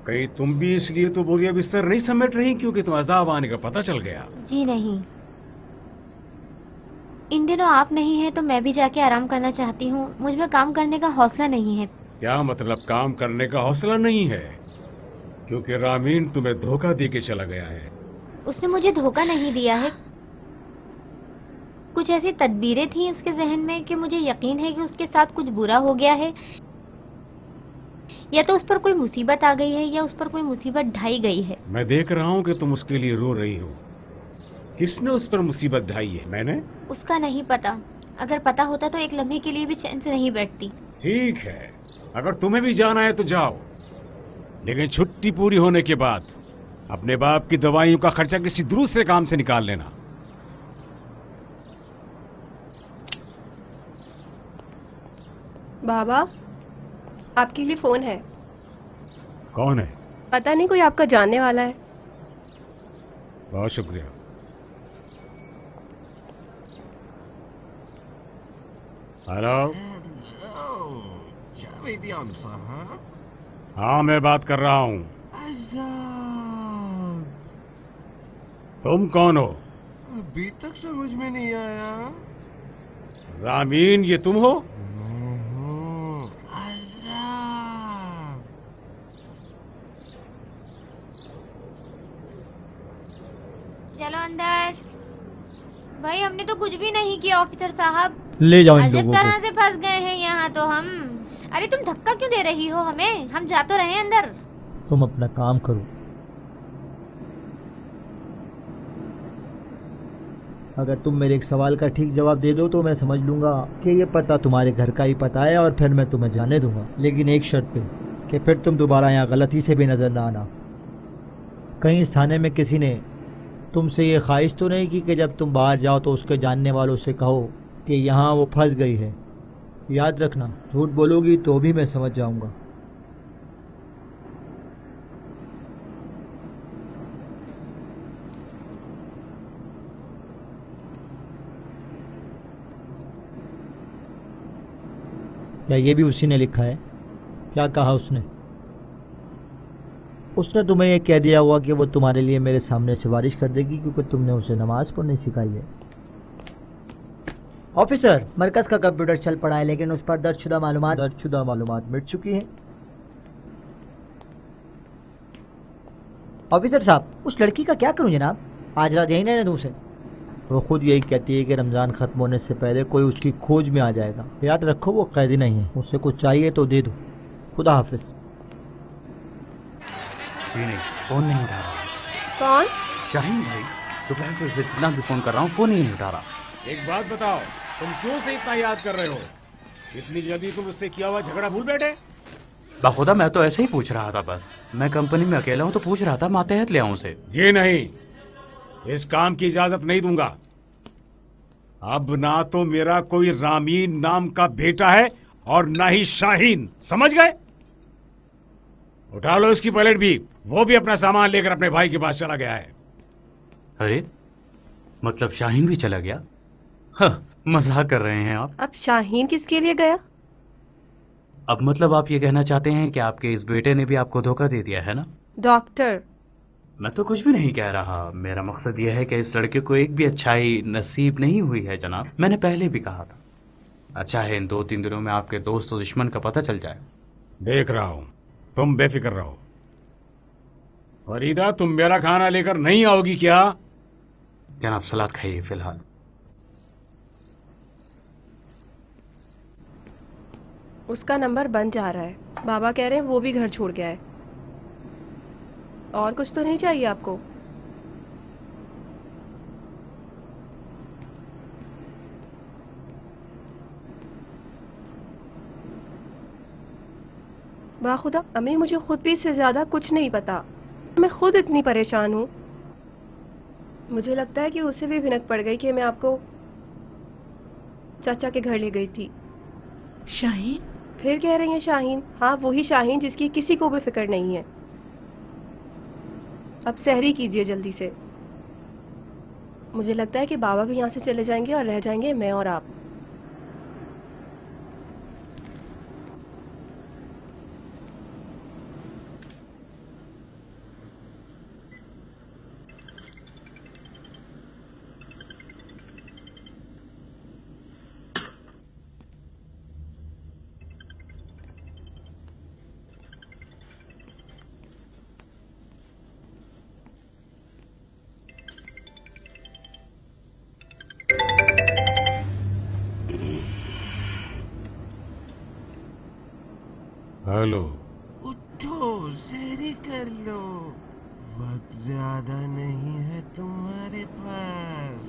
कहीं तुम भी इसलिए तो बोरिया बिस्तर नहीं समेट रही क्योंकि तुम अजाब आने का पता चल गया? जी नहीं, इन दिनों आप नहीं हैं तो मैं भी जाके आराम करना चाहती हूँ। मुझ में काम करने का हौसला नहीं है। क्या मतलब काम करने का हौसला नहीं है? क्योंकि रामीन तुम्हें धोखा दे के चला गया है। उसने मुझे धोखा नहीं दिया है। कुछ ऐसी तदबीरें थी उसके जहन में कि मुझे यकीन है कि उसके साथ कुछ बुरा हो गया है। या तो उस पर कोई मुसीबत आ गई है या उस पर कोई मुसीबत ढाई गई है। मैं देख रहा हूँ कि तुम उसके लिए रो रही हो। किसने उस पर मुसीबत ढाई है? मैंने? उसका नहीं पता। अगर पता होता तो एक लम्हे के लिए भी चैन से नहीं बैठती। ठीक है, अगर तुम्हें भी जाना है तो जाओ, लेकिन छुट्टी पूरी होने के बाद अपने बाप की दवाइयों का खर्चा किसी दूसरे काम से निकाल लेना। बाबा, आपके लिए फोन है। कौन है? पता नहीं, कोई आपका जानने वाला है। बहुत शुक्रिया। हेलो। जावेद साहब। हाँ, मैं बात कर रहा हूँ। अज़ाब, तुम कौन हो? अभी तक समझ में नहीं आया। रामीन, ये तुम हो? मैं हूँ अज़ाब। चलो अंदर। भाई हमने तो कुछ भी नहीं किया ऑफिसर साहब। ले जाओ इन अजब लोगों तरह को। से फंस गए हैं यहाँ तो हम। अरे तुम धक्का क्यों दे रही हो हमें? हम जा तो रहे हैं अंदर। तुम अपना काम करो। अगर तुम मेरे एक सवाल का ठीक जवाब दे दो तो मैं समझ लूँगा कि ये पता तुम्हारे घर का ही पता है और फिर मैं तुम्हें जाने दूंगा, लेकिन एक शर्त पे कि फिर तुम दोबारा यहाँ गलती से भी नज़र ना आना। कहीं इस थाने में किसी ने तुमसे ये ख्वाहिश तो नहीं की कि जब तुम बाहर जाओ तो उसके जानने वालों से कहो कि यहाँ वो फंस गई है? याद रखना, झूठ बोलोगी तो भी मैं समझ जाऊँगा। क्या ये भी उसी ने लिखा है? क्या कहा उसने? उसने तुम्हें ये कह दिया हुआ कि वो तुम्हारे लिए मेरे सामने सिफारिश कर देगी क्योंकि तुमने उसे नमाज पढ़नी सिखाई है। ऑफिसर, मरकज का कंप्यूटर चल पड़ा है लेकिन उस पर दर्जशुदा मालूमात मिट चुकी हैं। ऑफिसर साहब, उस लड़की का क्या करूं जनाब? आज रात यहीं रहने दूं उसे? वो खुद यही कहती है कि रमज़ान ख़त्म होने से पहले कोई उसकी खोज में आ जाएगा। याद रखो, वो कैदी नहीं है। उससे कुछ चाहिए तो दे दो। खुदा हाफिज। नहीं, फोन नहीं उठा रहा। कौन? शाहीन भाई, दोपहर से उसे जितना भी फोन कर रहा हूँ फोन ही नहीं उठा रहा। एक बात बताओ, तुम क्यों से इतना याद कर रहे हो? इतनी जल्दी तुम उससे किया हुआ झगड़ा भूल बैठे? बाखुदा मैं तो ऐसे ही पूछ रहा था, बस मैं कंपनी में अकेला हूँ तो पूछ रहा था, मातहत ले आऊँ उसे। ये नहीं, इस काम की इजाजत नहीं दूंगा। अब ना तो मेरा कोई रामीन नाम का बेटा है और ना ही शाहीन, समझ गए? उठा लो इसकी पलेट भी। वो भी अपना सामान लेकर अपने भाई के पास चला गया है। अरे मतलब शाहीन भी चला गया? हाँ, मजाक कर रहे हैं आप? अब शाहीन किसके लिए गया? अब मतलब आप ये कहना चाहते हैं कि आपके इस बेटे ने भी आपको धोखा दे दिया है ना? डॉक्टर, मैं तो कुछ भी नहीं कह रहा। मेरा मकसद यह है कि इस लड़के को एक भी अच्छाई नसीब नहीं हुई है जनाब। मैंने पहले भी कहा था। अच्छा है इन 2-3 दिनों में आपके दोस्त और दुश्मन का पता चल जाए। देख रहा हूं, तुम बेफिक्र रहो। फरीदा, तुम मेरा खाना लेकर नहीं आओगी क्या? जनाब सलाद खाइए फिलहाल। उसका नंबर बंद जा रहा है। बाबा कह रहे हैं वो भी घर छोड़ गया है। और कुछ तो नहीं चाहिए आपको? बाखुदा, अम्मी मुझे खुद भी इससे ज़्यादा कुछ नहीं पता। मैं खुद इतनी परेशान हूँ। मुझे लगता है कि उसे भी भिनक पड़ गई कि मैं आपको चाचा के घर ले गई थी। शाहीन? फिर कह रही हैं शाहीन? हाँ, वही शाहीन जिसकी किसी को भी फिक्र नहीं है। अब सहरी कीजिए जल्दी से। मुझे लगता है कि बाबा भी यहाँ से चले जाएंगे और रह जाएंगे मैं और आप। हेलो। उठो, सहरी कर लो। वक्त ज्यादा नहीं है तुम्हारे पास।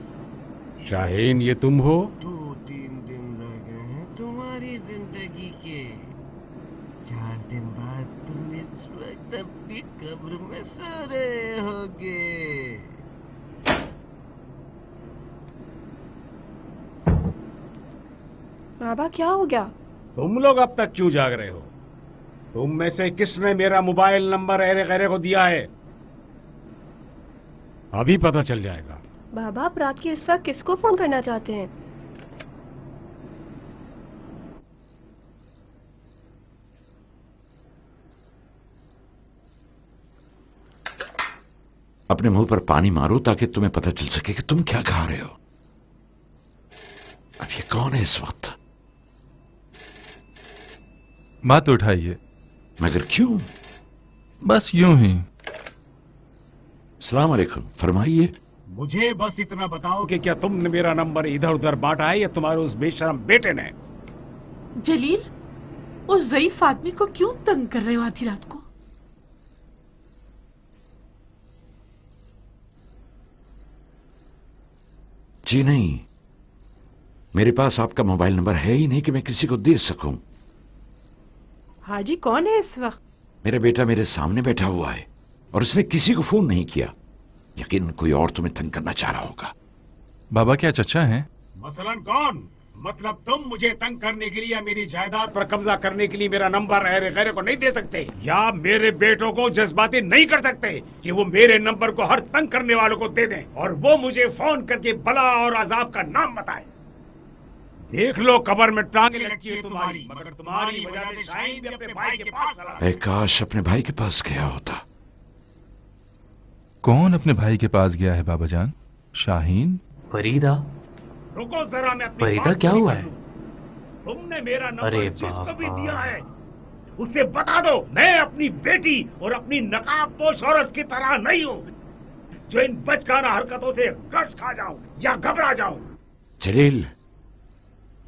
शाहीन, ये तुम हो? 2-3 दिन रह गए हैं तुम्हारी जिंदगी के। 4 दिन बाद तुम इस वक्त अपनी कब्र में सो रहे होगे। बाबा क्या हो गया? तुम लोग अब तक क्यों जाग रहे हो? तुम में से किसने मेरा मोबाइल नंबर ऐरे गैरे को दिया है? अभी पता चल जाएगा। बाबा आप रात के इस वक्त किसको फोन करना चाहते हैं? अपने मुंह पर पानी मारो ताकि तुम्हें पता चल सके कि तुम क्या खा रहे हो। अब ये कौन है इस वक्त? बात उठाइए। मगर क्यों? बस यूं ही। सलाम अलैकुम, फरमाइए। मुझे बस इतना बताओ कि क्या तुमने मेरा नंबर इधर उधर बांटा है या तुम्हारे उस बेशरम बेटे ने? जलील, उस ज़ईफ आदमी को क्यों तंग कर रहे हो आधी रात को? जी नहीं, मेरे पास आपका मोबाइल नंबर है ही नहीं कि मैं किसी को दे सकूं। हाजी कौन है इस वक्त? मेरा बेटा मेरे सामने बैठा हुआ है और उसने किसी को फोन नहीं किया। यकीन कोई और तुम्हें तंग करना चाह रहा होगा। बाबा क्या चचा हैं? मसलन कौन? मतलब तुम मुझे तंग करने के लिए या मेरी जायदाद पर कब्जा करने के लिए मेरा नंबर ऐरे गैरे को नहीं दे सकते, या मेरे बेटों को जज्बाती नहीं कर सकते कि वो मेरे नंबर को हर तंग करने वालों को दे दें और वो मुझे फोन करके बला और अजाब का नाम बताए। देख लो, कब्र में टांगे लटकी है तुम्हारी, मगर तुम्हारी वजह से शाहीन भी अपने भाई के पास चला गया। काश अपने भाई के पास गया होता। कौन अपने भाई के पास गया है बाबा जान? शाहीन? फरीदा? रुको जरा, मैं अपनी फरीदा बात क्या पूरी हुआ कर है? लूं। तुमने मेरा अरे नंबर जिसको भी बाबा। दिया है उसे बता दो मैं अपनी बेटी और अपनी नकाबपोश औरत की तरह नहीं हूँ जो इन बचकाना हरकतों से गश खा जाऊं या घबरा जाऊं। जलील,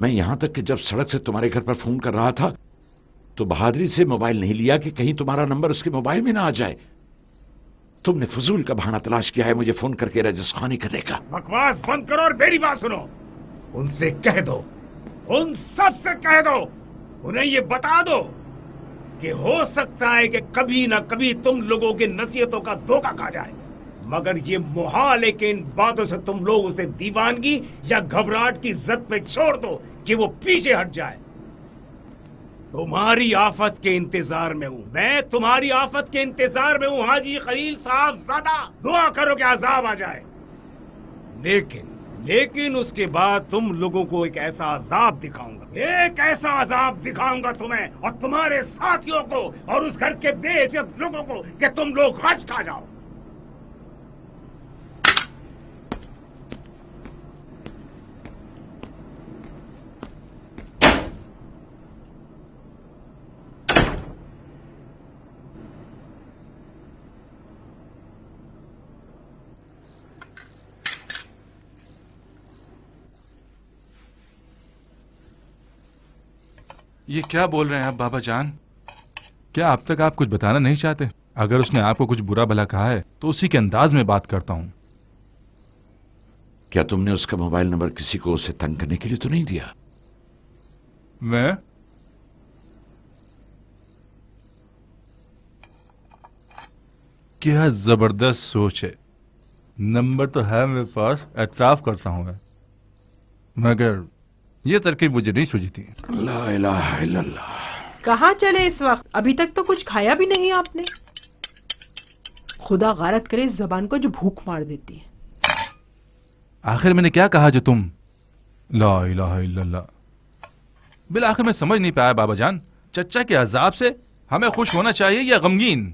मैं यहां तक कि जब सड़क से तुम्हारे घर पर फोन कर रहा था तो बहादुरी से मोबाइल नहीं लिया कि कहीं तुम्हारा नंबर उसके मोबाइल में ना आ जाए। तुमने फजूल का बहाना तलाश किया है मुझे फोन करके रजस्खानी करने का। बकवास बंद करो और मेरी बात सुनो। उनसे कह दो, उन सब से कह दो, उन्हें ये बता दो कि हो सकता है कि कभी ना कभी तुम लोगों की नसीहतों का धोखा खा जाए, मगर ये मुहाल है कि इन बातों से तुम लोग उसे दीवानगी या घबराहट की जद पे छोड़ दो कि वो पीछे हट जाए। तुम्हारी आफत के इंतजार में हूँ मैं, तुम्हारी आफत के इंतजार में हूँ हाजी खलील साहब ज़ादा। दुआ करो कि अजाब आ जाए, लेकिन उसके बाद तुम लोगों को एक ऐसा अजाब दिखाऊंगा, एक ऐसा अजाब दिखाऊंगा तुम्हें और तुम्हारे साथियों को और उस घर के बेइज्जत लोगों को कि तुम लोग गश खा जाओ। ये क्या बोल रहे हैं आप बाबा जान? क्या अब तक आप कुछ बताना नहीं चाहते? अगर उसने आपको कुछ बुरा भला कहा है तो उसी के अंदाज में बात करता हूं। क्या तुमने उसका मोबाइल नंबर किसी को उसे तंग करने के लिए तो नहीं दिया? मैं? क्या जबरदस्त सोच है। नंबर तो है मेरे पास, एतराफ करता हूं मैं, मगर ये तरकीब मुझे नहीं सूझी थी। ला इलाहा इल्लल्लाह। कहाँ चले इस वक्त? अभी तक तो कुछ खाया भी नहीं आपने। खुदा गारत करे इस जबान को जो भूख मार देती है। आखिर मैंने क्या कहा जो तुम? ला इलाहा इल्लल्लाह। बिल आखिर मैं समझ नहीं पाया बाबा जान, चच्चा के अजाब से हमें खुश होना चाहिए या गमगीन?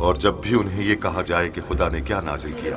और जब भी उन्हें ये कहा जाए कि खुदा ने क्या नाजिल किया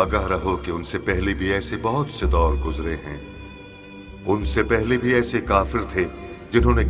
आगाह रहो कि उनसे पहले भी ऐसे बहुत से दौर गुजरे हैं। उनसे पहले भी ऐसे काफिर थे जिन्होंने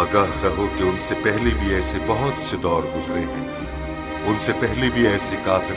आगाह रहो कि उनसे पहले भी ऐसे बहुत से दौर गुजरे हैं। उनसे पहले भी ऐसे काफिर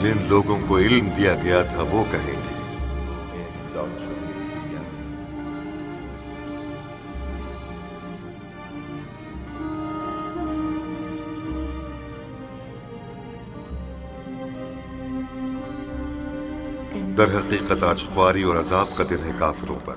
जिन लोगों को इल्म दिया गया था वो कहेंगे दर हकीकत आज ख्वारी और अजाब का दिन है काफिरों पर।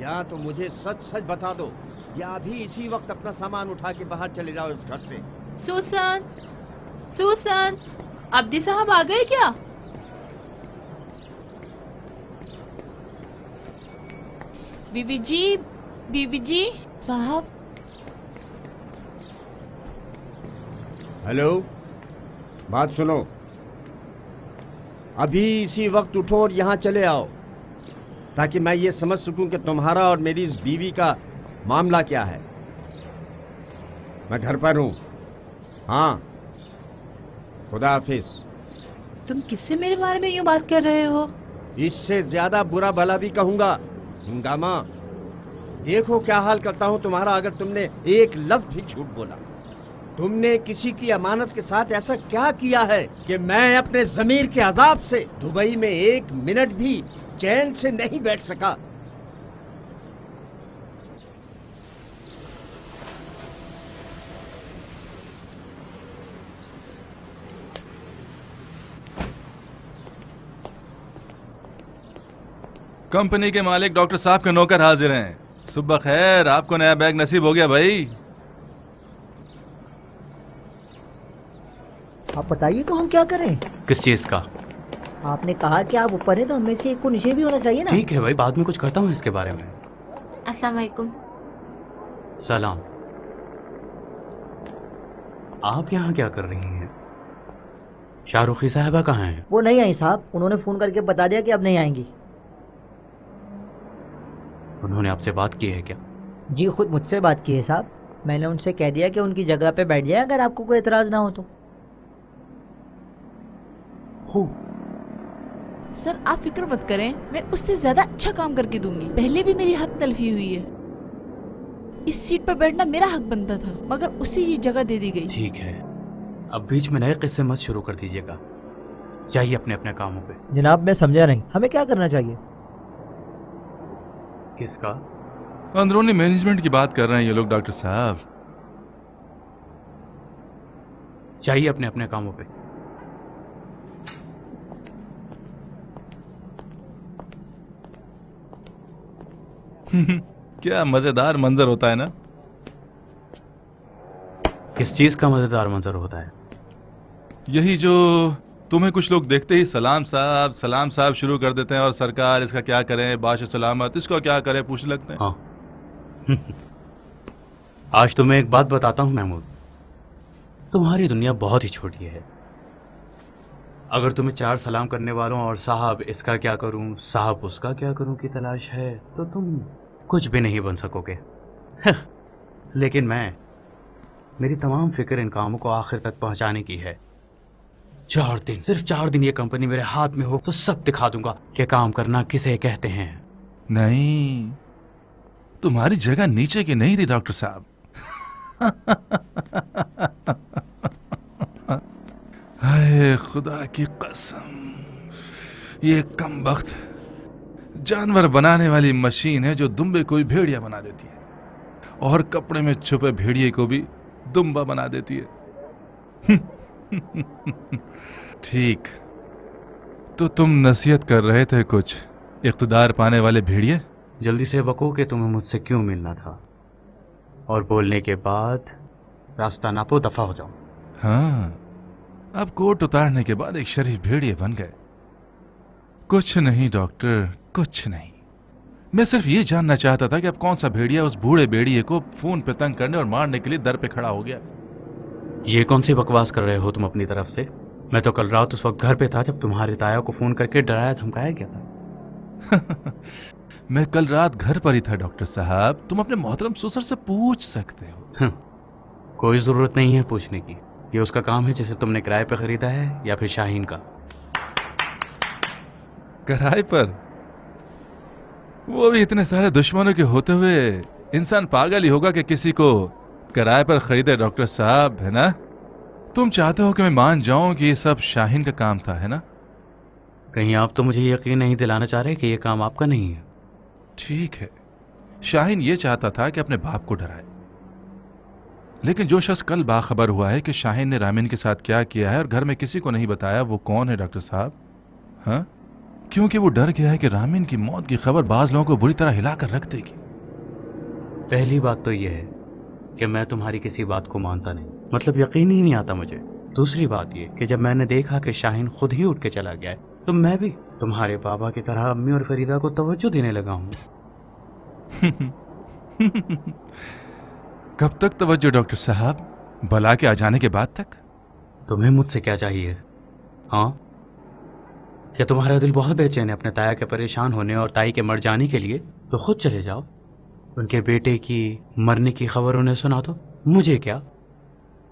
या तो मुझे सच सच बता दो या अभी इसी वक्त अपना सामान उठा के बाहर चले जाओ इस घर से। सुसन, सुसन, अब्दी साहब आ गए क्या? बीबी जी साहब। हेलो, बात सुनो, अभी इसी वक्त उठो और यहाँ चले आओ ताकि मैं ये समझ सकूं कि तुम्हारा और मेरी इस बीवी का मामला क्या है। मैं घर पर हूँ। हाँ, खुदा हाफिज। तुम किससे मेरे बारे में यूं बात कर रहे हो? इससे ज्यादा बुरा भला भी कहूंगा। हंगामा, देखो क्या हाल करता हूँ तुम्हारा अगर तुमने एक लफ्ज भी झूठ बोला। तुमने किसी की अमानत के साथ ऐसा क्या किया है कि मैं अपने जमीर के अजाब से दुबई में एक मिनट भी चैन से नहीं बैठ सका। कंपनी के मालिक डॉक्टर साहब के नौकर हाजिर हैं। सुबह खैर, आपको नया बैग नसीब हो गया भाई। आप बताइए तो हम क्या करें? किस चीज का? आपने कहा कि आप ऊपर हैं तो हमें से एक को नीचे भी होना चाहिए ना। ठीक है भाई, बाद में कुछ करता हूँ इसके बारे में। अस्सलाम वालेकुम। सलाम। आप यहाँ क्या कर रही हैं? शाहरुखी साहबा कहाँ हैं? वो नहीं आई साहब, उन्होंने फोन करके बता दिया कि अब नहीं आएंगी। उन्होंने आपसे बात की है क्या? जी खुद मुझसे बात की है साहब। मैंने उनसे कह दिया कि उनकी जगह पे बैठ जाए अगर आपको कोई एतराज ना हो तो। सर आप फिक्र मत करें, मैं उससे ज्यादा अच्छा काम करके दूंगी। पहले भी मेरी हक तलफी हुई है। इस सीट पर बैठना मेरा हक बनता था मगर उसे ये जगह दे दी गई। ठीक है, अब बीच में नए किस्से मत शुरू कर दीजिएगा। चाहिए अपने अपने कामों पे। जनाब मैं समझा नहीं, हमें क्या करना चाहिए? किसका? अंदरूनी मैनेजमेंट की बात कर रहे हैं ये लोग डॉक्टर साहब। चाहिए अपने अपने कामों पे। क्या मजेदार मंजर होता है ना। किस चीज का मजेदार मंजर होता है? यही जो तुम्हें कुछ लोग देखते ही सलाम साहब शुरू कर देते हैं और सरकार इसका क्या करें, बाश सलामत, इसको क्या करें पूछने लगते हैं। हाँ। आज तुम्हें एक बात बताता हूँ महमूद, तुम्हारी दुनिया बहुत ही छोटी है। अगर तुम्हें चार सलाम करने वालों और साहब इसका क्या करूं, साहब उसका क्या करूं की तलाश है तो तुम कुछ भी नहीं बन सकोगे। लेकिन मेरी तमाम फिक्र इन कामों को आखिर तक पहुंचाने की है। 4 दिन, सिर्फ 4 दिन ये कंपनी मेरे हाथ में हो तो सब दिखा दूंगा कि काम करना किसे कहते हैं। नहीं, तुम्हारी जगह नीचे की नहीं थी डॉक्टर साहब। हाय खुदा की कसम, ये कमबख्त जानवर बनाने वाली मशीन है जो दुम्बे को भी भेड़िया बना देती है और कपड़े में छुपे भेड़िए को भी दुम्बा बना देती है। ठीक, तो तुम नसीहत कर रहे थे कुछ इख्तिदार पाने वाले भेड़िए। जल्दी से बको कि तुम्हें मुझसे क्यों मिलना था, और बोलने के बाद रास्ता नापो, दफा हो जाओ। हाँ, अब कोट उतारने के बाद एक शरीफ भेड़िए बन गए। कुछ नहीं डॉक्टर, कुछ नहीं। मैं सिर्फ ये जानना चाहता था कि अब कौन सा भेड़िया उस बूढ़े भेड़िए को फोन पे तंग करने और मारने के लिए दर पे खड़ा हो गया। ये कौन सी बकवास कर रहे हो तुम अपनी तरफ से? मैं तो कल रात उस वक्त घर पे था जब तुम्हारे ताया को फोन करके डराया धमकाया गया था। मैं कल रात घर पर ही था डॉक्टर साहब, तुम अपने मोहतरम ससुर से पूछ सकते हो। कोई जरूरत नहीं है पूछने की, ये उसका काम है जिसे तुमने किराए पे खरीदा है या फिर शाहीन का। किराए पर? वो भी इतने सारे दुश्मनों के होते हुए इंसान पागल ही होगा कि किसी को किराए पर खरीदे डॉक्टर साहब, है ना? तुम चाहते हो कि मैं मान जाऊं कि ये सब शाहीन का काम था, है ना? कहीं आप तो मुझे यकीन नहीं दिलाना चाह रहे कि ये काम आपका नहीं है? ठीक है, शाहीन ये चाहता था कि अपने बाप को डराए, लेकिन जो शख्स कल बाखबर हुआ है कि शाहीन ने रामीन के साथ क्या किया है और घर में किसी को नहीं बताया, वो कौन है डॉक्टर साहब? हाँ, क्योंकि वो डर गया है कि रामीन की मौत की खबर बाज लोगों को बुरी तरह हिलाकर रख देगी। पहली बात तो यह है कि मैं तुम्हारी किसी बात को मानता नहीं, मतलब यकीन ही नहीं आता मुझे। दूसरी बात ये कि जब मैंने देखा कि शाहीन खुद ही उठ के चला गया है, तो मैं भी तुम्हारे बाबा की तरह अम्मी और फरीदा को तवज्जो देने लगा हूँ। कब तक तवज्जो डॉक्टर साहब? बला के आ जाने के बाद तक? तुम्हें मुझसे क्या चाहिए? हाँ, क्या तुम्हारा दिल बहुत बेचैन है अपने ताया के परेशान होने और ताई के मर जाने के लिए? तो खुद चले जाओ, उनके बेटे की मरने की खबर उन्हें सुना दो, मुझे क्या।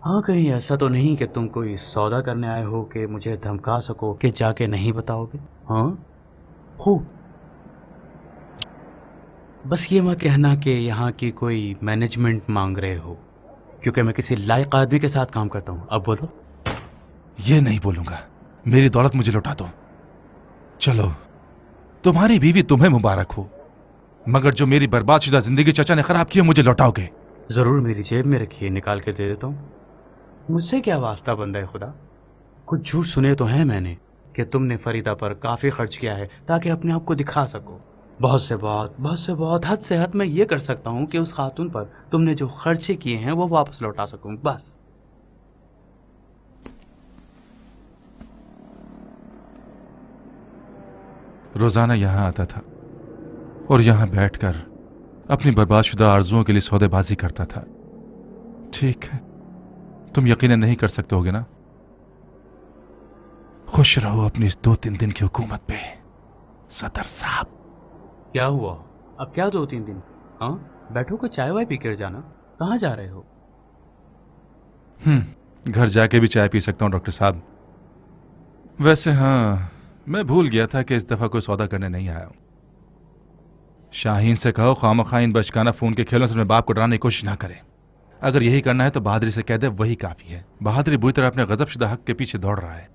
हाँ, कहीं ऐसा तो नहीं कि तुम कोई सौदा करने आए हो कि मुझे धमका सको कि जाके नहीं बताओगे? हाँ हो, बस ये मत कहना कि यहाँ की कोई मैनेजमेंट मांग रहे हो, क्योंकि मैं किसी लायक आदमी के साथ काम करता हूँ। अब बोलो। ये नहीं बोलूंगा, मेरी दौलत मुझे लौटा दो। चलो, तुम्हारी बीवी तुम्हें मुबारक हो, मगर जो मेरी बर्बादशुदा जिंदगी चाचा ने खराब की है, मुझे लौटाओगे? जरूर, मेरी जेब में रखिए, निकाल के दे देता हूँ। मुझसे क्या वास्ता बंदा है खुदा? कुछ झूठ सुने तो हैं मैंने कि तुमने फरीदा पर काफी खर्च किया है ताकि अपने आप को दिखा सको। बहुत से बहुत हद से हद मैं ये कर सकता हूँ कि उस खातून पर तुमने जो खर्चे किए हैं वो वापस लौटा सकूं, बस। रोजाना यहां आता था और यहां बैठकर अपनी बर्बादशुदा आरजुओं के लिए सौदेबाजी करता था। ठीक है, तुम यकीनन नहीं कर सकते होगे ना? खुश रहो अपनी इस 2-3 दिन की हुकूमत पे सदर साहब। क्या हुआ? अब क्या 2-3 दिन? हाँ, बैठो, को चाय वाय पी कर जाना। कहाँ जा रहे हो? घर जाके भी चाय पी सकता हूँ डॉक्टर साहब। वैसे हाँ, मैं भूल गया था कि इस दफा कोई सौदा करने नहीं आया हूं। शाहीन से कहो खामखा इन बचकाना फोन के खेलों से अपने बाप को डराने की कोशिश ना करे। अगर यही करना है तो बहादुरी से कह दे, वही काफी है। बहादुरी बुरी तरह अपने गजबशुदा हक के पीछे दौड़ रहा है।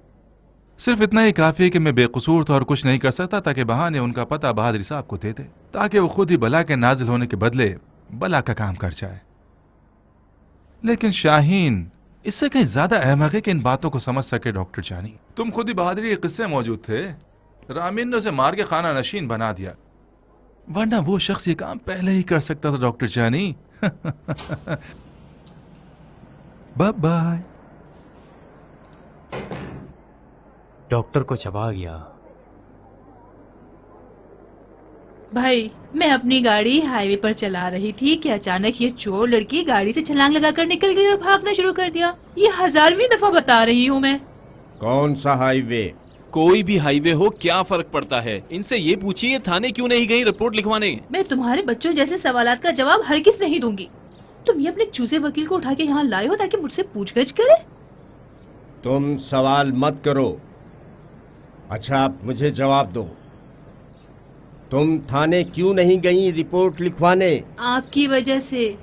सिर्फ इतना ही काफी है कि मैं बेकसूर था और कुछ नहीं कर सकता, ताकि बहाने उनका पता बहादुरी साहब को दे दे, ताकि वो खुद ही बला के नाजिल होने के बदले बला का काम कर जाए। लेकिन शाहीन इससे कहीं ज्यादा अहमक है कि इन बातों को समझ सके। डॉक्टर जानी, तुम खुद ही बहादुरी के किस्से मौजूद थे। रामीन ने उसे मार के खाना नशीन बना दिया, वरना वो शख्स ये काम पहले ही कर सकता था डॉक्टर जानी। Bye bye. डॉक्टर को चबा गया। भाई, मैं अपनी गाड़ी हाईवे पर चला रही थी कि अचानक ये चोर लड़की गाड़ी से छलांग लगाकर निकल गई और भागना शुरू कर दिया। ये 1000वीं दफा बता रही हूँ मैं। कौन सा हाईवे? कोई भी हाईवे हो, क्या फर्क पड़ता है? इनसे ये पूछिए थाने क्यों नहीं गई रिपोर्ट लिखवाने। मैं तुम्हारे बच्चों जैसे सवालात का जवाब हरगिज नहीं दूंगी। तुम ये अपने चूजे वकील को उठा के यहाँ लाए हो ताकि मुझसे पूछगछ करे? तुम सवाल मत करो। अच्छा, आप मुझे जवाब दो। तुम थाने क्यों नहीं गई रिपोर्ट लिखवाने? आपकी वजह से।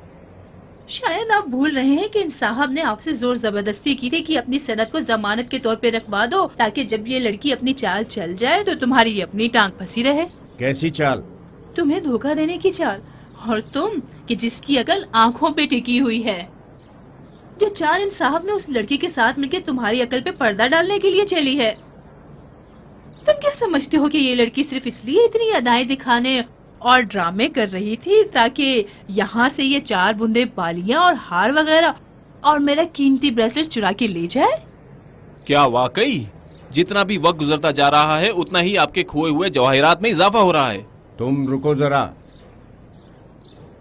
शायद आप भूल रहे हैं कि इन साहब ने आपसे जोर जबरदस्ती की थी कि अपनी सनद को जमानत के तौर पे रखवा दो, ताकि जब ये लड़की अपनी चाल चल जाए तो तुम्हारी अपनी टांग फंसी रहे। कैसी चाल? तुम्हें धोखा देने की चाल। और तुम कि जिसकी अकल आंखों पे टिकी हुई है। जो चाल इन साहब ने उस लड़की के साथ मिलकर तुम्हारी अकल पे पर्दा डालने के लिए चली है। तुम क्या समझते हो कि ये लड़की सिर्फ इसलिए इतनी अदाएं दिखाने और ड्रामे कर रही थी ताकि यहाँ से ये 4 बूंदे बालियां और हार वगैरह और मेरा कीमती ब्रेसलेट चुरा के ले जाए? क्या वाकई जितना भी वक्त गुजरता जा रहा है उतना ही आपके खोए हुए जवाहिरात में इजाफा हो रहा है? तुम रुको जरा,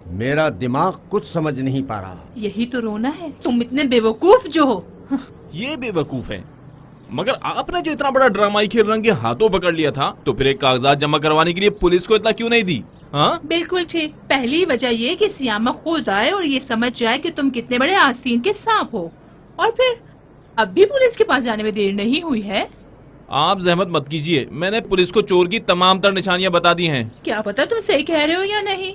मेरा दिमाग कुछ समझ नहीं पा रहा। यही तो रोना है, तुम इतने बेवकूफ जो हो। ये बेवकूफ है, मगर आपने जो इतना बड़ा ड्रामाई खेल रंगे हाथों पकड़ लिया था, तो फिर एक कागजात जमा करवाने के लिए पुलिस को इतना क्यों नहीं दी? हाँ, बिल्कुल ठीक। पहली वजह ये कि सियामा खुद आए और ये समझ जाए कि तुम कितने बड़े आस्तीन के सांप हो। और फिर अब भी पुलिस के पास जाने में देर नहीं हुई है। आप जहमत मत कीजिए, मैंने पुलिस को चोर की तमाम तर निशानियां बता दी हैं। क्या पता तुम सही कह रहे हो या नहीं।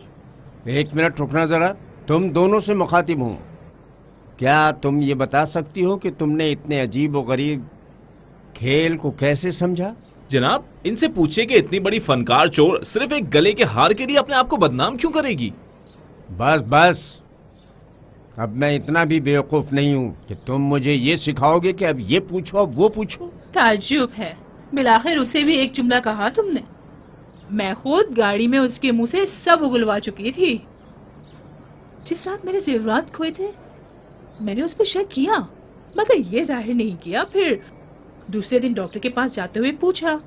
1 मिनट रुकना जरा, तुम दोनों से मुखातिब हूँ। क्या तुम ये बता सकती हो कि तुमने इतने अजीब और गरीब खेल को कैसे समझा? जनाब, इनसे पूछिए कि इतनी बड़ी फनकार चोर सिर्फ एक गले के हार के लिए अपने आप को बदनाम क्यों करेगी? बस बस, अब मैं इतना भी बेवकूफ नहीं हूँ कि तुम मुझे ये सिखाओगे कि अब ये पूछो अब वो पूछो। ताज्जुब है, बिलाखिर उसे भी एक जुमला कहा तुमने। मैं खुद गाड़ी में उसके मुंह से सब उगलवा चुकी थी। जिस रात मेरे जेवरात खोए थे मैंने उस पर शक किया, मगर ये जाहिर नहीं किया। फिर दूसरे दिन डॉक्टर के पास जाते हुए पूछा।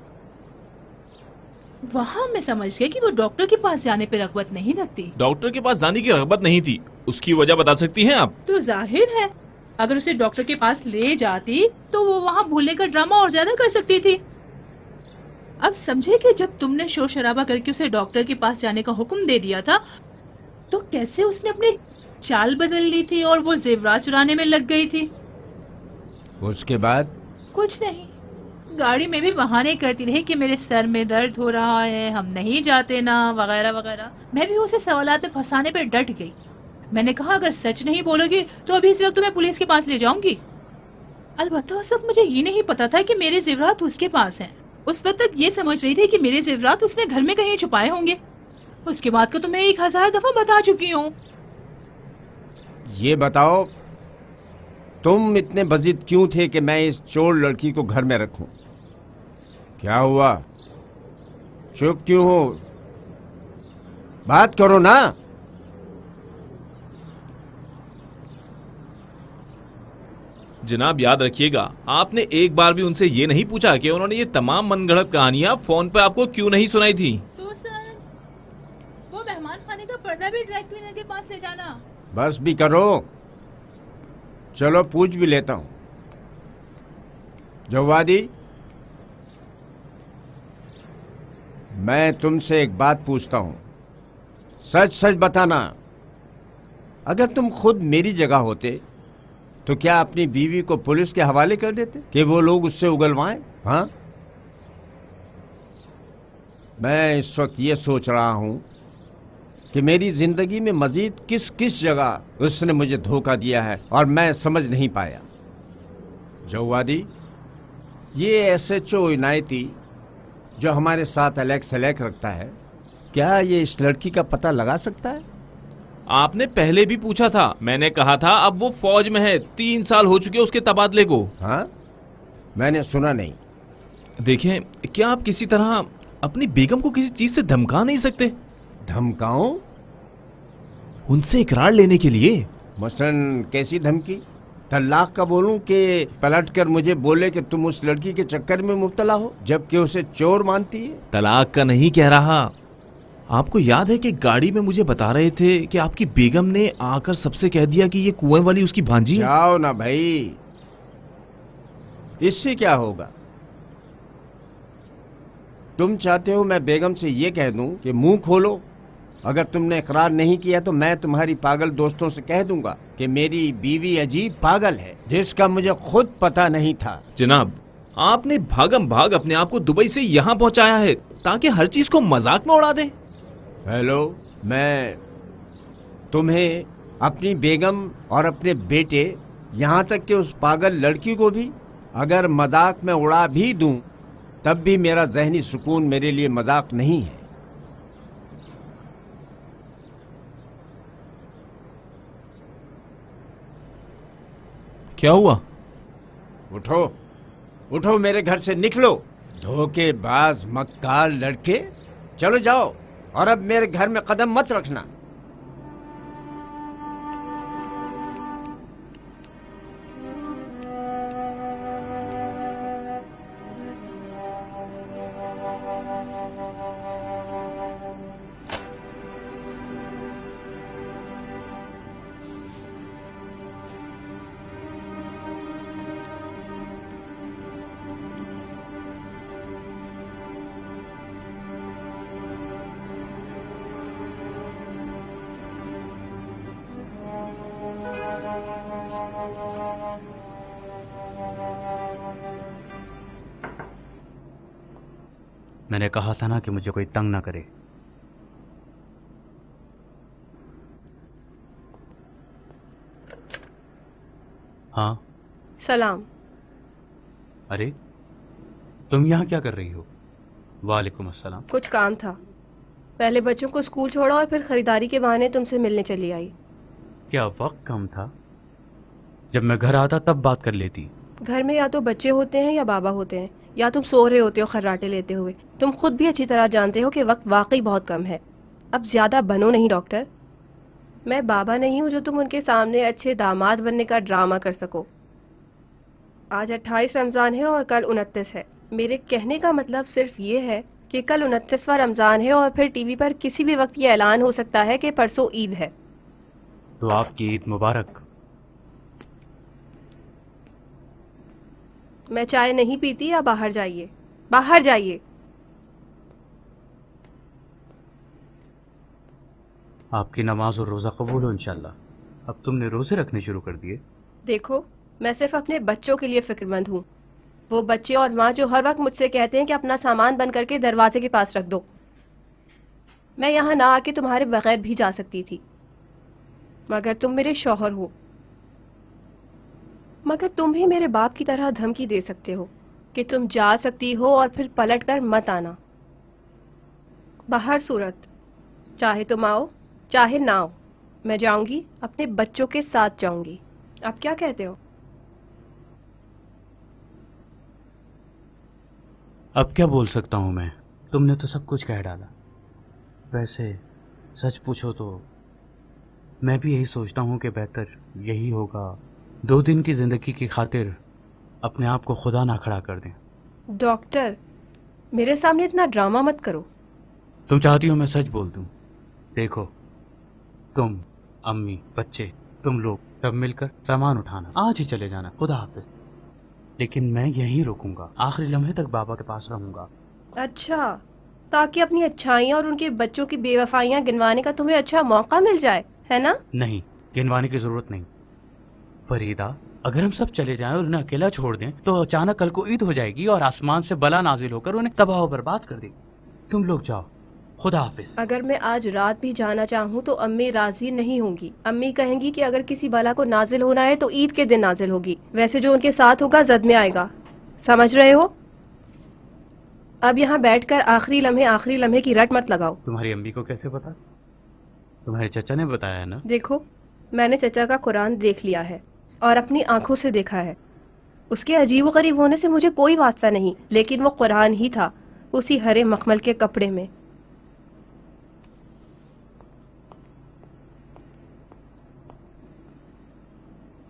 वहाँ मैं समझ गया कि वो डॉक्टर के पास जाने पे रग़बत नहीं रखती। डॉक्टर के पास जाने की रग़बत नहीं थी, उसकी वजह बता सकती हैं आप? तो जाहिर है अगर उसे डॉक्टर के पास ले जाती तो वो वहाँ भूलने का ड्रामा और ज्यादा कर सकती थी। अब समझे कि जब तुमने शोर शराबा करके उसे डॉक्टर के पास जाने का हुक्म दे दिया था तो कैसे उसने अपनी चाल बदल ली थी और वो जेवरात चुराने में लग गई थी। उसके बाद कुछ नहीं, गाड़ी में भी बहाने करती रही कि मेरे सर में दर्द हो रहा है, हम नहीं जाते ना, वगैरह वगैरह। मैं भी उसे सवालात में फंसाने पर डट गई। मैंने कहा अगर सच नहीं बोलोगी तो अभी इस वक्त तुम्हें पुलिस के पास ले जाऊंगी। अलबत्ता उस वक्त मुझे ये नहीं पता था कि मेरे जेवरात उसके पास हैं। उस वक्त तक ये समझ रही थी कि मेरे जेवरात उसने घर में कहीं छुपाए होंगे। उसके बाद को तो मैं 1000 दफा बता चुकी हूँ। ये बताओ, तुम इतने बजिद क्यों थे कि मैं इस चोर लड़की को घर में रखूं? क्या हुआ? चुप क्यों हो? बात करो ना। जनाब, याद रखिएगा, आपने एक बार भी उनसे ये नहीं पूछा कि उन्होंने ये तमाम मनगढ़ंत कहानियां फोन पे आपको क्यों नहीं सुनाई थी। सुसन, वो मेहमान खाने का पर्दा भी ड्राई क्लीनर के पास ले जाना। बस भी करो, चलो पूछ भी लेता हूं। जवादी, मैं तुमसे एक बात पूछता हूं, सच सच बताना। अगर तुम खुद मेरी जगह होते तो क्या अपनी बीवी को पुलिस के हवाले कर देते कि वो लोग उससे उगलवाएं? हाँ, मैं इस वक्त ये सोच रहा हूं कि मेरी जिंदगी में मजीद किस किस जगह उसने मुझे धोखा दिया है और मैं समझ नहीं पाया। जवादी, ये SHO इनायती जो हमारे साथ अलेक्स रखता है, क्या ये इस लड़की का पता लगा सकता है? आपने पहले भी पूछा था, मैंने कहा था अब वो फौज में है, 3 साल हो चुके उसके तबादले को। हाँ, मैंने सुना नहीं। देखें, क्या आप किसी तरह अपनी बेगम को किसी चीज से धमका नहीं सकते? धमकाऊं? उनसे इकरार लेने के लिए। मसलन कैसी धमकी? तलाक का बोलूं कि पलट कर मुझे बोले कि तुम उस लड़की के चक्कर में मुब्तला हो जबकि उसे चोर मानती है? तलाक का नहीं कह रहा। आपको याद है कि गाड़ी में मुझे बता रहे थे कि आपकी बेगम ने आकर सबसे कह दिया कि ये कुएं वाली उसकी भांजी है। जाओ ना भाई, इससे क्या होगा? तुम चाहते हो मैं बेगम से ये कह दूं कि मुंह खोलो अगर तुमने इकरार नहीं किया तो मैं तुम्हारी पागल दोस्तों से कह दूंगा कि मेरी बीवी अजीब पागल है, जिसका मुझे खुद पता नहीं था। जनाब, आपने भागम भाग अपने आप को दुबई से यहाँ पहुँचाया है ताकि हर चीज को मजाक में उड़ा दे। हेलो, मैं तुम्हें, अपनी बेगम और अपने बेटे, यहाँ तक कि उस पागल लड़की को भी अगर मजाक में उड़ा भी दूं, तब भी मेरा जहनी सुकून मेरे लिए मजाक नहीं है। क्या हुआ? उठो, उठो, मेरे घर से निकलो, धोखेबाज मक्कार लड़के। चलो जाओ, और अब मेरे घर में कदम मत रखना। मैंने कहा था ना कि मुझे कोई तंग ना करे। हाँ। सलाम। अरे, तुम यहाँ क्या कर रही हो? वालेकुम अस्सलाम। कुछ काम था, पहले बच्चों को स्कूल छोड़ा और फिर खरीदारी के बहाने तुमसे मिलने चली आई। क्या वक्त कम था? जब मैं घर आता तब बात कर लेती। घर में या तो बच्चे होते हैं या बाबा होते हैं, या तुम सो रहे होते हो खर्राटे लेते हुए। तुम खुद भी अच्छी तरह जानते हो कि वक्त वाकई बहुत कम है। अब ज़्यादा बनो नहीं डॉक्टर। मैं बाबा नहीं हूँ जो तुम उनके सामने अच्छे दामाद बनने का ड्रामा कर सको। आज 28 रमज़ान है और कल 29 है। मेरे कहने का मतलब सिर्फ ये है कि कल 29वां रमज़ान है और फिर टीवी पर किसी भी वक्त ये ऐलान हो सकता है कि परसों ईद है। तो आपकी ईद मुबारक। मैं चाय नहीं पीती, या बाहर जाइए, बाहर जाइए। आपकी नमाज और रोज़ा कबूल हो इंशाल्लाह। अब तुमने रोज़े रखने शुरू कर दिए। देखो, मैं सिर्फ अपने बच्चों के लिए फिक्रमंद हूँ। वो बच्चे और माँ जो हर वक्त मुझसे कहते हैं कि अपना सामान बंद करके दरवाजे के पास रख दो। मैं यहाँ ना आके तुम्हारे बगैर भी जा सकती थी, मगर तुम मेरे शौहर हो। मगर तुम भी मेरे बाप की तरह धमकी दे सकते हो कि तुम जा सकती हो और फिर पलट कर मत आना। बाहर सूरत, चाहे तुम आओ चाहे ना आओ, मैं जाऊंगी, अपने बच्चों के साथ जाऊंगी। आप क्या कहते हो? अब क्या बोल सकता हूँ मैं? तुमने तो सब कुछ कह डाला। वैसे सच पूछो तो मैं भी यही सोचता हूँ कि बेहतर यही होगा 2 दिन की जिंदगी की खातिर अपने आप को खुदा ना खड़ा कर दें। डॉक्टर, मेरे सामने इतना ड्रामा मत करो। तुम चाहती हो मैं सच बोल दूं? देखो, तुम, अम्मी, बच्चे, तुम लोग सब मिलकर सामान उठाना, आज ही चले जाना, खुदा हाफिज। लेकिन मैं यहीं रुकूंगा, आखिरी लम्हे तक बाबा के पास रहूंगा। अच्छा, ताकि अपनी अच्छाइयाँ और उनके बच्चों की बेवफाइयाँ गिनवाने का तुम्हें अच्छा मौका मिल जाए, है ना? नहीं, गिनवाने की जरूरत नहीं फरीदा। अगर हम सब चले जाएं और उन्हें अकेला छोड़ दें तो अचानक कल को ईद हो जाएगी और आसमान से बला नाजिल होकर उन्हें तबाह और बर्बाद कर देगी। तुम लोग जाओ, खुदा हाफिज। अगर मैं आज रात भी जाना चाहूँ तो अम्मी राजी नहीं होंगी। अम्मी कहेंगी कि अगर किसी बला को नाजिल होना है तो ईद के दिन नाजिल होगी। वैसे जो उनके साथ होगा जद में आएगा, समझ रहे हो? अब यहाँ बैठकर आखिरी लम्हे की रट मत लगाओ। तुम्हारी अम्मी को कैसे पता? तुम्हारे चचा ने बताया ना? देखो, मैंने चचा का कुरान देख लिया है और अपनी आंखों से देखा है। उसके अजीब गरीब होने से मुझे कोई वास्ता नहीं, लेकिन वो कुरान ही था, उसी हरे मखमल के कपड़े में।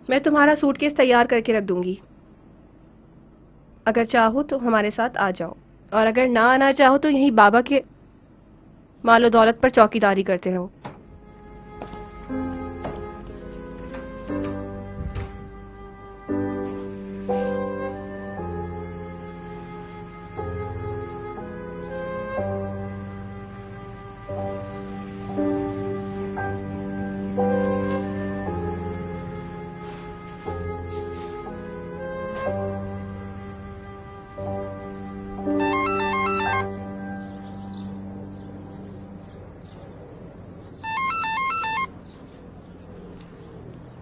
मैं तुम्हारा सूटकेस तैयार करके रख दूंगी। अगर चाहो तो हमारे साथ आ जाओ, और अगर ना आना चाहो तो यहीं बाबा के मालो दौलत पर चौकीदारी करते रहो।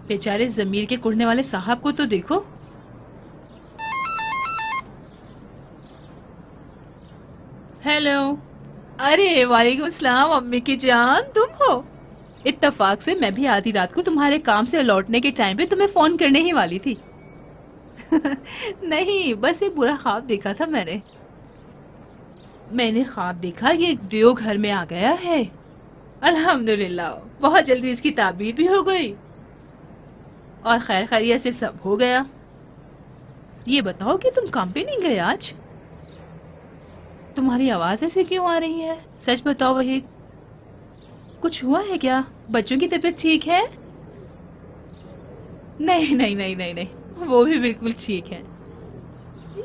बेचारे जमीर के कुड़ने वाले साहब को तो देखो। हेलो। अरे वालेकुम सलाम अम्मी की जान, तुम हो? इत्तेफाक से मैं भी आधी रात को तुम्हारे काम से लौटने के टाइम पे तुम्हें फोन करने ही वाली थी। नहीं, बस एक बुरा ख्वाब देखा था मैंने ख्वाब देखा ये दियो घर में आ गया है। अल्हम्दुलिल्लाह, बहुत जल्दी इसकी ताबीर भी हो गई और खैर खैरियत से सब हो गया। ये बताओ कि तुम काम पे नहीं गए आज? तुम्हारी आवाज ऐसे क्यों आ रही है? सच बताओ वहीद, कुछ हुआ है क्या? बच्चों की तबीयत ठीक है? नहीं नहीं नहीं नहीं नहीं, वो भी बिल्कुल ठीक है।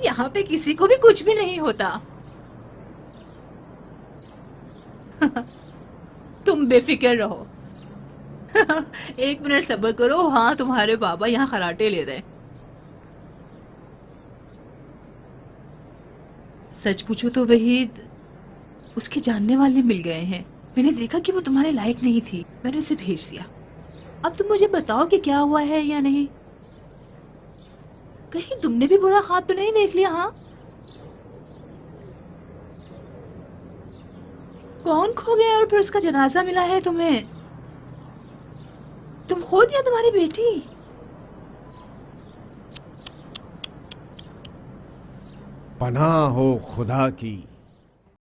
यहाँ पे किसी को भी कुछ भी नहीं होता। तुम बेफिक्र रहो। एक मिनट सब्र करो। हाँ, तुम्हारे बाबा यहाँ खराटे ले रहे हैं। सच पूछो तो वहीद, उसके जानने वाले मिल गए हैं। मैंने देखा कि वो तुम्हारे लायक नहीं थी, मैंने उसे भेज दिया। अब तुम मुझे बताओ कि क्या हुआ है या नहीं। कहीं तुमने भी बुरा ख्वाब तो नहीं देख लिया? हाँ, कौन खो गया और फिर उसका जनाजा मिला है तुम्हें? तुम खो दिया तुम्हारी बेटी? पनाह हो खुदा की,